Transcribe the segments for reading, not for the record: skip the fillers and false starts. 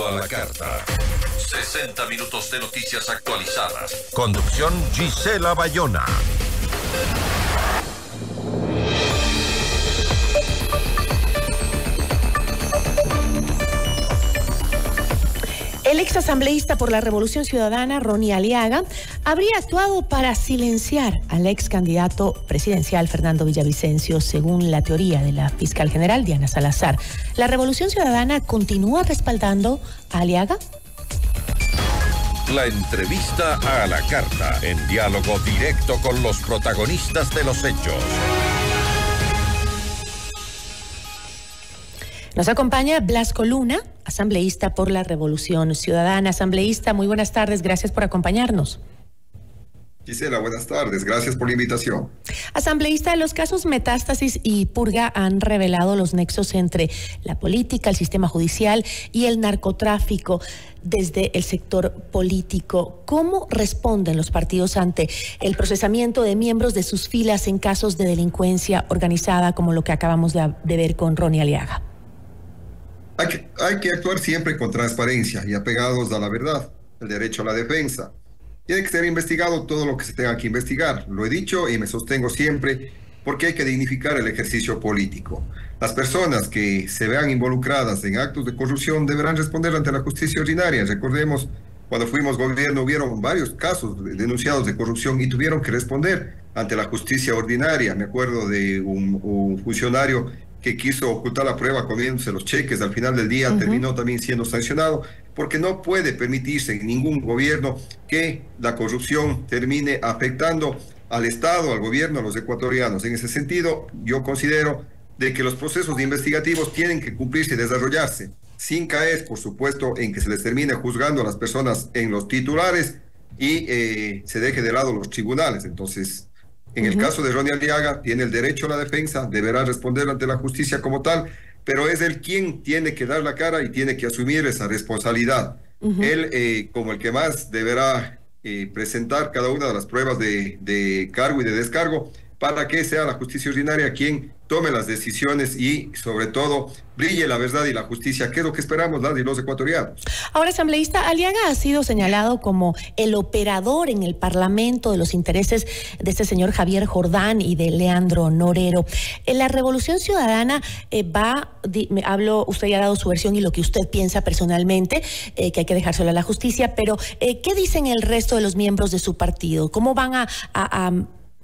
A la carta. 60 minutos de noticias actualizadas. Conducción Gisela Bayona. El exasambleísta por la Revolución Ciudadana, Ronnie Aliaga, habría actuado para silenciar al ex candidato presidencial Fernando Villavicencio, según la teoría de la fiscal general Diana Salazar. ¿La Revolución Ciudadana continúa respaldando a Aliaga? La entrevista a la carta, en diálogo directo con los protagonistas de los hechos. Nos acompaña Blasco Luna, asambleísta por la Revolución Ciudadana. Asambleísta, muy buenas tardes, gracias por acompañarnos. Gisela, buenas tardes, gracias por la invitación. Asambleísta, los casos Metástasis y Purga han revelado los nexos entre la política, el sistema judicial y el narcotráfico desde el sector político. ¿Cómo responden los partidos ante el procesamiento de miembros de sus filas en casos de delincuencia organizada, como lo que acabamos de ver con Ronnie Aliaga? Hay que actuar siempre con transparencia y apegados a la verdad, el derecho a la defensa. Tiene que ser investigado todo lo que se tenga que investigar. Lo he dicho y me sostengo siempre porque hay que dignificar el ejercicio político. Las personas que se vean involucradas en actos de corrupción deberán responder ante la justicia ordinaria. Recordemos, cuando fuimos gobierno hubieron varios casos denunciados de corrupción y tuvieron que responder ante la justicia ordinaria. Me acuerdo de un funcionario que quiso ocultar la prueba comiéndose los cheques, al final del día terminó también siendo sancionado, porque no puede permitirse en ningún gobierno que la corrupción termine afectando al Estado, al gobierno, a los ecuatorianos. En ese sentido, yo considero de que los procesos investigativos tienen que cumplirse y desarrollarse, sin caer, por supuesto, en que se les termine juzgando a las personas en los titulares y se deje de lado los tribunales. Entonces, en el caso de Ronnie Aliaga, tiene el derecho a la defensa, deberá responder ante la justicia como tal, pero es él quien tiene que dar la cara y tiene que asumir esa responsabilidad. Él, como el que más, deberá presentar cada una de las pruebas de cargo y de descargo para que sea la justicia ordinaria quien tome las decisiones y, sobre todo, brille la verdad y la justicia, que es lo que esperamos las y los ecuatorianos. Ahora, asambleísta, Aliaga ha sido señalado como el operador en el Parlamento de los intereses de este señor Javier Jordán y de Leandro Norero. En la Revolución Ciudadana usted ya ha dado su versión y lo que usted piensa personalmente, que hay que dejárselo a la justicia, pero ¿qué dicen el resto de los miembros de su partido? ¿Cómo van a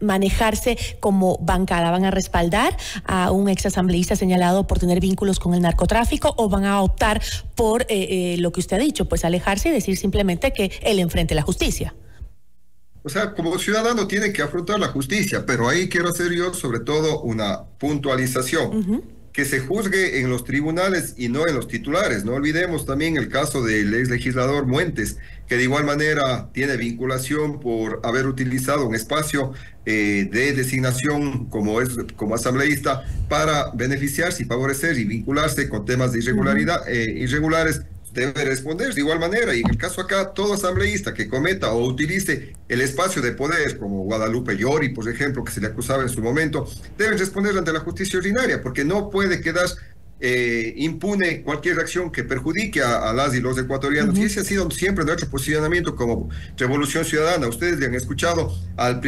manejarse como bancada? ¿Van a respaldar a un exasambleísta señalado por tener vínculos con el narcotráfico o van a optar por lo que usted ha dicho, pues alejarse y decir simplemente que él enfrente la justicia? O sea, como ciudadano tiene que afrontar la justicia, pero ahí quiero hacer yo sobre todo una puntualización. Que se juzgue en los tribunales y no en los titulares. No olvidemos también el caso del ex legislador Muentes, que de igual manera tiene vinculación por haber utilizado un espacio de designación como asambleísta para beneficiarse y favorecer y vincularse con temas de irregulares. Debe responder de igual manera, y en el caso acá, todo asambleísta que cometa o utilice el espacio de poder, como Guadalupe Llori, por ejemplo, que se le acusaba en su momento, deben responder ante la justicia ordinaria, porque no puede quedar impune cualquier acción que perjudique a las y los ecuatorianos. Y ese ha sido siempre nuestro posicionamiento como Revolución Ciudadana. Ustedes le han escuchado al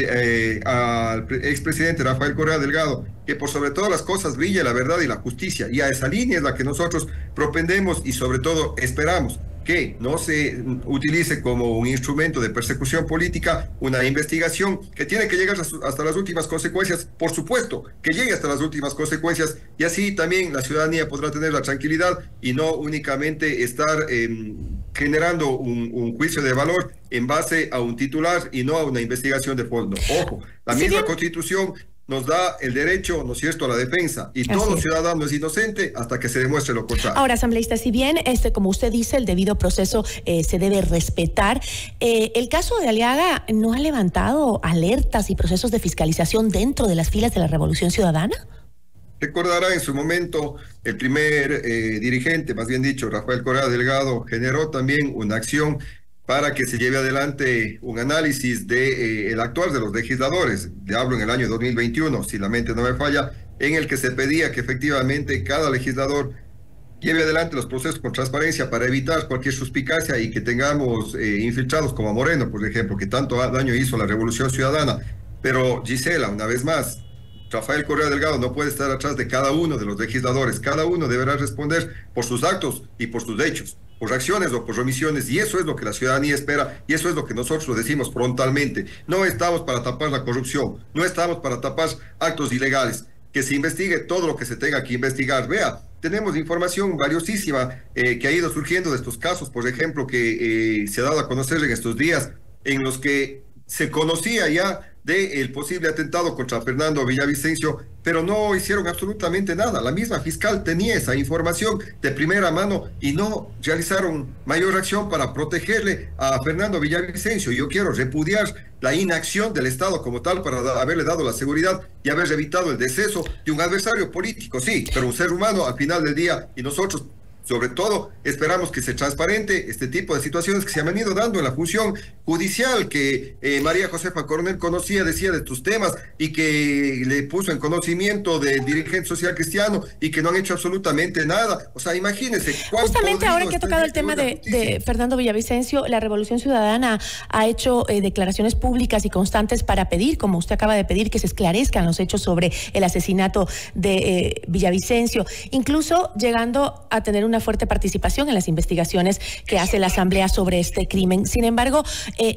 expresidente Rafael Correa Delgado, que por sobre todas las cosas brilla la verdad y la justicia, y a esa línea es la que nosotros propendemos y sobre todo esperamos que no se utilice como un instrumento de persecución política una investigación que tiene que llegar hasta las últimas consecuencias, por supuesto, que llegue hasta las últimas consecuencias, y así también la ciudadanía podrá tener la tranquilidad y no únicamente estar generando un juicio de valor en base a un titular y no a una investigación de fondo. Ojo, la misma Constitución nos da el derecho, ¿no es cierto?, a la defensa, y todo ciudadano es inocente hasta que se demuestre lo contrario. Ahora, asambleísta, si bien, como usted dice, el debido proceso se debe respetar, el caso de Aliaga no ha levantado alertas y procesos de fiscalización dentro de las filas de la Revolución Ciudadana. Recordará en su momento el primer dirigente, más bien dicho, Rafael Correa Delgado, generó también una acción para que se lleve adelante un análisis de el actuar de los legisladores. Le hablo en el año 2021, si la mente no me falla, en el que se pedía que efectivamente cada legislador lleve adelante los procesos con transparencia para evitar cualquier suspicacia y que tengamos infiltrados como a Moreno, por ejemplo, que tanto daño hizo la Revolución Ciudadana. Pero Gisela, una vez más, Rafael Correa Delgado no puede estar atrás de cada uno de los legisladores. Cada uno deberá responder por sus actos y por sus hechos, por acciones o por omisiones, y eso es lo que la ciudadanía espera, y eso es lo que nosotros lo decimos frontalmente. No estamos para tapar la corrupción, no estamos para tapar actos ilegales, que se investigue todo lo que se tenga que investigar. Vea, tenemos información valiosísima que ha ido surgiendo de estos casos, por ejemplo, que se ha dado a conocer en estos días, en los que se conocía ya del posible atentado contra Fernando Villavicencio, pero no hicieron absolutamente nada. La misma fiscal tenía esa información de primera mano y no realizaron mayor acción para protegerle a Fernando Villavicencio. Yo quiero repudiar la inacción del Estado como tal para haberle dado la seguridad y haber evitado el deceso de un adversario político, sí, pero un ser humano al final del día, y nosotros sobre todo, esperamos que se transparente este tipo de situaciones que se han venido dando en la función judicial, que María Josefa Coronel conocía, decía de estos temas, y que le puso en conocimiento del dirigente social cristiano, y que no han hecho absolutamente nada. O sea, imagínense. Justamente ahora que ha tocado el tema de Fernando Villavicencio, la Revolución Ciudadana ha hecho declaraciones públicas y constantes para pedir, como usted acaba de pedir, que se esclarezcan los hechos sobre el asesinato de Villavicencio, incluso llegando a tener una fuerte participación en las investigaciones que hace la Asamblea sobre este crimen. Sin embargo,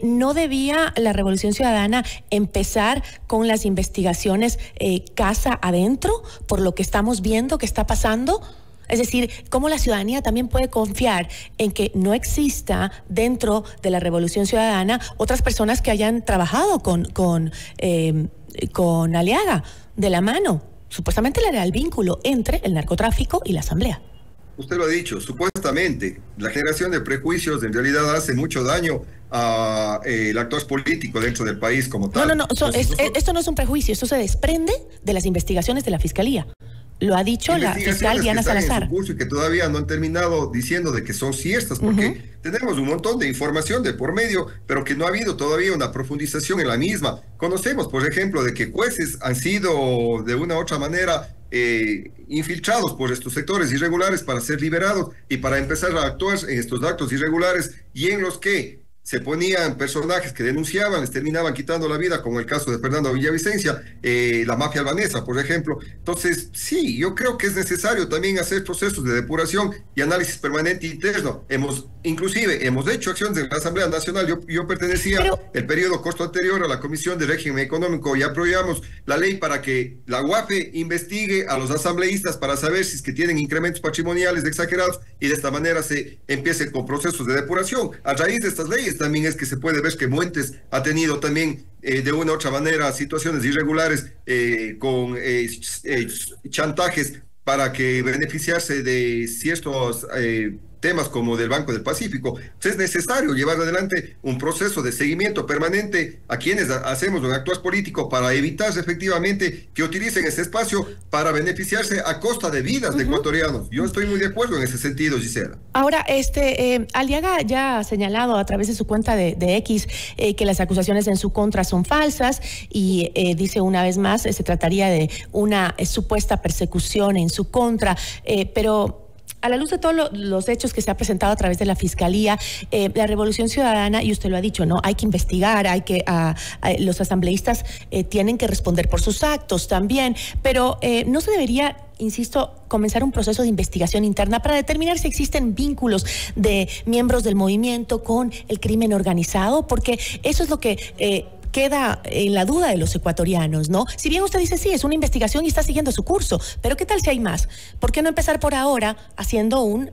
¿no debía la Revolución Ciudadana empezar con las investigaciones casa adentro por lo que estamos viendo que está pasando? Es decir, ¿cómo la ciudadanía también puede confiar en que no exista dentro de la Revolución Ciudadana otras personas que hayan trabajado con Aliaga de la mano? Supuestamente era el vínculo entre el narcotráfico y la Asamblea. Usted lo ha dicho, supuestamente la generación de prejuicios en realidad hace mucho daño al actor político dentro del país como tal. No, esto no es un prejuicio, esto se desprende de las investigaciones de la Fiscalía. Lo ha dicho la fiscal Diana Salazar. Y que todavía no han terminado diciendo de que son ciertas, porque tenemos un montón de información de por medio, pero que no ha habido todavía una profundización en la misma. Conocemos, por ejemplo, de que jueces han sido de una u otra manera infiltrados por estos sectores irregulares para ser liberados y para empezar a actuar en estos actos irregulares, y en los que se ponían personajes que denunciaban, les terminaban quitando la vida, como el caso de Fernando Villavicencio, la mafia albanesa, por ejemplo. Entonces, sí, yo creo que es necesario también hacer procesos de depuración y análisis permanente interno. Hemos hecho acciones en la Asamblea Nacional. Yo pertenecía el periodo corto anterior a la Comisión de Régimen Económico y aprobamos la ley para que la UAFE investigue a los asambleístas para saber si es que tienen incrementos patrimoniales exagerados, y de esta manera se empiece con procesos de depuración. A raíz de estas leyes también es que se puede ver que Muentes ha tenido también de una u otra manera situaciones irregulares con chantajes para que beneficiarse de ciertos temas como del Banco del Pacífico. Entonces es necesario llevar adelante un proceso de seguimiento permanente a quienes hacemos un actuar político para evitar efectivamente que utilicen ese espacio para beneficiarse a costa de vidas de ecuatorianos. Yo estoy muy de acuerdo en ese sentido, Gisela. Ahora, Aliaga ya ha señalado a través de su cuenta de X que las acusaciones en su contra son falsas y dice una vez más se trataría de una supuesta persecución en su contra, pero a la luz de todos los hechos que se ha presentado a través de la Fiscalía, la Revolución Ciudadana, y usted lo ha dicho, ¿no? Hay que investigar, los asambleístas tienen que responder por sus actos también, pero no se debería, insisto, comenzar un proceso de investigación interna para determinar si existen vínculos de miembros del movimiento con el crimen organizado, porque eso es lo que queda en la duda de los ecuatorianos, ¿no? Si bien usted dice, sí, es una investigación y está siguiendo su curso, pero ¿qué tal si hay más? ¿Por qué no empezar por ahora haciendo una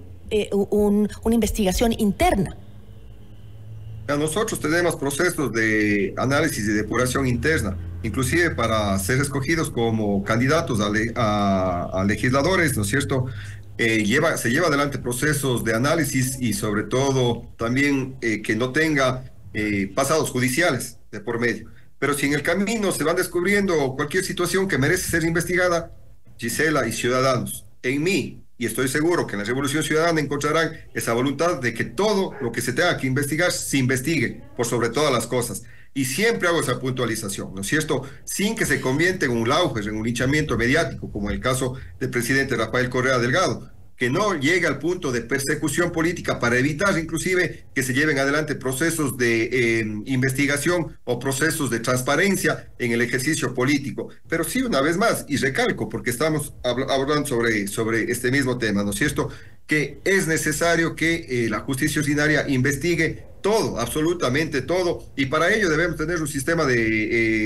investigación interna? Nosotros tenemos procesos de análisis y depuración interna, inclusive para ser escogidos como candidatos a legisladores, ¿no es cierto? Se lleva adelante procesos de análisis y sobre todo también que no tenga pasados judiciales de por medio. Pero si en el camino se van descubriendo cualquier situación que merece ser investigada, Gisela y ciudadanos, en mí, y estoy seguro que en la Revolución Ciudadana encontrarán esa voluntad de que todo lo que se tenga que investigar se investigue por sobre todas las cosas. Y siempre hago esa puntualización, ¿no es cierto? Sin que se convierta en un laufer, en un linchamiento mediático, como el caso del presidente Rafael Correa Delgado. que no llegue al punto de persecución política para evitar inclusive que se lleven adelante procesos de investigación o procesos de transparencia en el ejercicio político. Pero sí, una vez más, y recalco, porque estamos hablando sobre este mismo tema, ¿no es cierto?, que es necesario que la justicia ordinaria investigue todo, absolutamente todo, y para ello debemos tener un sistema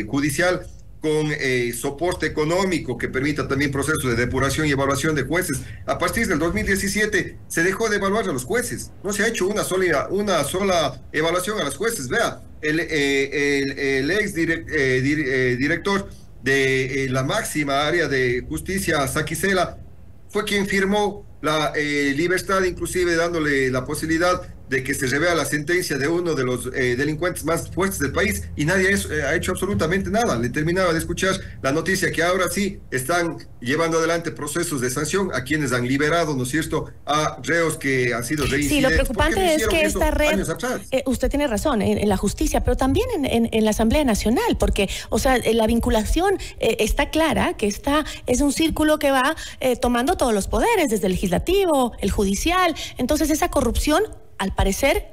judicial con soporte económico que permita también procesos de depuración y evaluación de jueces. A partir del 2017 se dejó de evaluar a los jueces, no se ha hecho una sola evaluación a los jueces. Vea, el ex director de la máxima área de justicia, Saquicela, fue quien firmó la libertad, inclusive dándole la posibilidad de que se revea la sentencia de uno de los delincuentes más fuertes del país, y nadie ha hecho absolutamente nada. Le terminaba de escuchar la noticia que ahora sí están llevando adelante procesos de sanción a quienes han liberado, ¿no es cierto?, a reos que han sido reincidentes. Sí, lo preocupante es que esta red, usted tiene razón, en la justicia, pero también en la Asamblea Nacional, porque, o sea, la vinculación está clara, que es un círculo que va tomando todos los poderes, desde el legislativo, el judicial. Entonces esa corrupción, al parecer,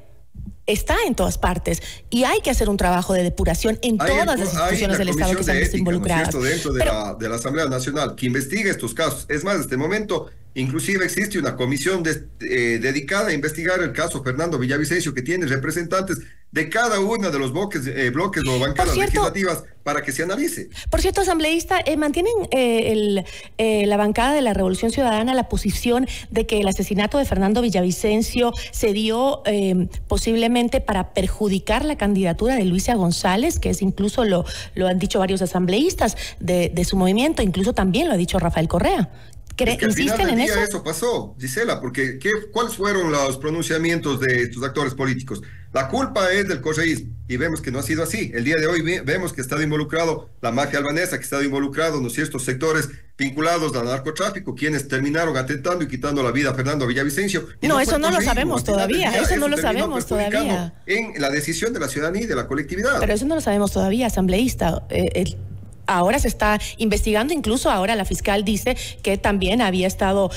está en todas partes, y hay que hacer un trabajo de depuración en todas las instituciones del Estado que están involucradas. ¿No es cierto?, dentro de la Asamblea Nacional, que investigue estos casos. Es más, en este momento, inclusive existe una comisión dedicada a investigar el caso Fernando Villavicencio, que tiene representantes de cada uno de los bloques o bancadas legislativas para que se analice. Por cierto, asambleísta, ¿mantienen la bancada de la Revolución Ciudadana la posición de que el asesinato de Fernando Villavicencio se dio posiblemente para perjudicar la candidatura de Luisa González, que es incluso lo han dicho varios asambleístas de su movimiento, incluso también lo ha dicho Rafael Correa? Es que al final del día eso pasó, Gisela, porque ¿cuáles fueron los pronunciamientos de estos actores políticos? La culpa es del correísmo, y vemos que no ha sido así. El día de hoy vemos que ha estado involucrado la mafia albanesa, que ha estado involucrado, ¿no es cierto?, sectores vinculados al narcotráfico, quienes terminaron atentando y quitando la vida a Fernando Villavicencio. No, eso no lo sabemos todavía, eso no lo sabemos todavía. En la decisión de la ciudadanía y de la colectividad. Pero eso no lo sabemos todavía, asambleísta. Ahora se está investigando, incluso ahora la fiscal dice que también había estado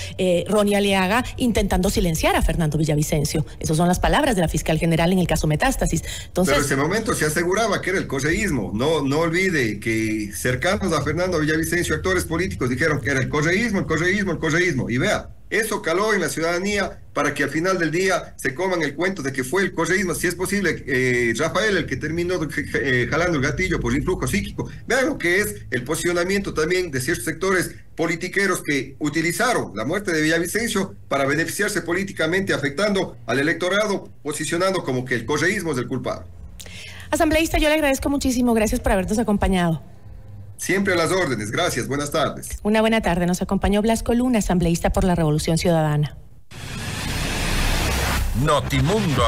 Ronnie Aliaga intentando silenciar a Fernando Villavicencio. Esas son las palabras de la fiscal general en el caso Metástasis. Entonces, pero en ese momento se aseguraba que era el correísmo. No olvide que cercanos a Fernando Villavicencio, actores políticos, dijeron que era el correísmo. Y vea, eso caló en la ciudadanía para que al final del día se coman el cuento de que fue el correísmo, si es posible, Rafael, el que terminó jalando el gatillo por influjo psíquico. Vean lo que es el posicionamiento también de ciertos sectores politiqueros que utilizaron la muerte de Villavicencio para beneficiarse políticamente, afectando al electorado, posicionando como que el correísmo es el culpable. Asambleísta, yo le agradezco muchísimo, gracias por habernos acompañado. Siempre a las órdenes, gracias, buenas tardes. Una buena tarde, nos acompañó Blasco Luna, asambleísta por la Revolución Ciudadana. Notimundo